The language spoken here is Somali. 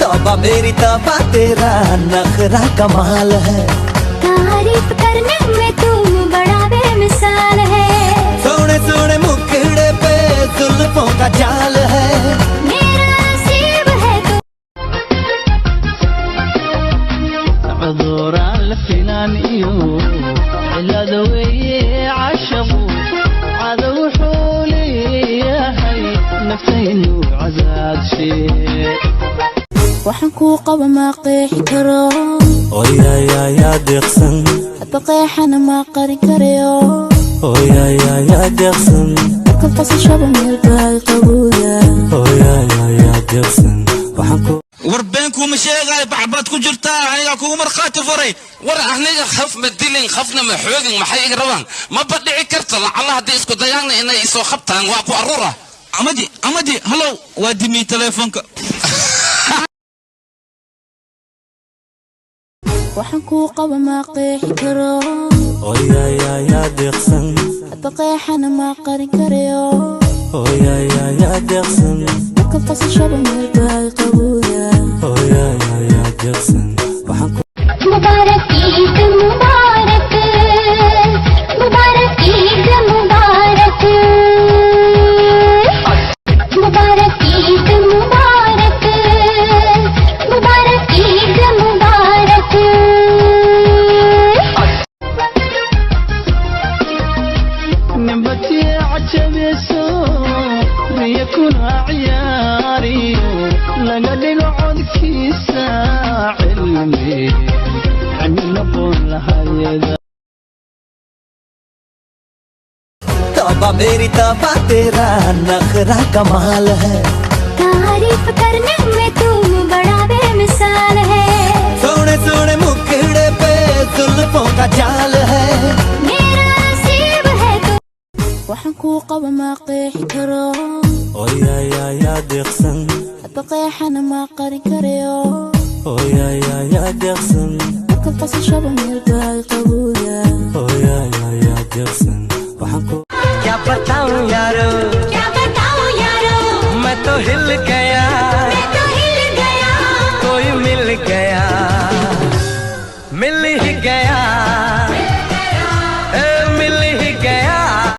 तौबा मेरी तौबा तेरा नखरा कमाल है। तारीफ करने में तू बड़ा बेमिसाल है। सोने सोने मुखड़े पे जुल्फों का जाल है। मेरा नसीब है तू। عذورا لفنان إلا ذوي عشقوا عذو حولي يا هي نفسين وعزاد شيء waxaan kuu qaba ma qeexi karo. yaa deeqsan hadba qeexana ma qarin karayo. yaa deeqsan marka qasashaba meel baa qabowda. yaa deeqsan warbeenku ma sheegay baxbad ku jirta aniga kugu marqaati furay war aniga khaf ma dilin khafna ma xoogin maxay iga rabaan ma badhici karto Allah hadii isku dayaana inay soo qabtaan waa ku arura amadi hello waa dimi telefoonka waxaan kuu qaba ma qeexi karo. yaa deeqsan hadba qeexana ma qarin karayo. yaa deeqsan marka qasashaba meel baa qabowda. yaa deeqsan मुबारक ईद मुबारक मुबारक ईद मुबारक मुबारक ईद मुबारक मुबारक ईद मुबारक نبتي عجب يسوع ليكون عياري لقد العود كيسا علمي عمل قول هيدا तौबा मेरी तौबा तेरा नखरा कमाल है। तारीफ करने में तू बड़ा बेमिसाल है। सोने सोने मुखड़े पे जुल्फों का जाल है। मेरा नसीब है तू। waxaan kuu qaba ma qeexi karo. yaa deeqsan hadba qeexana ma qarin karayo. yaa deeqsan marka qasashaba meel baa qabowda.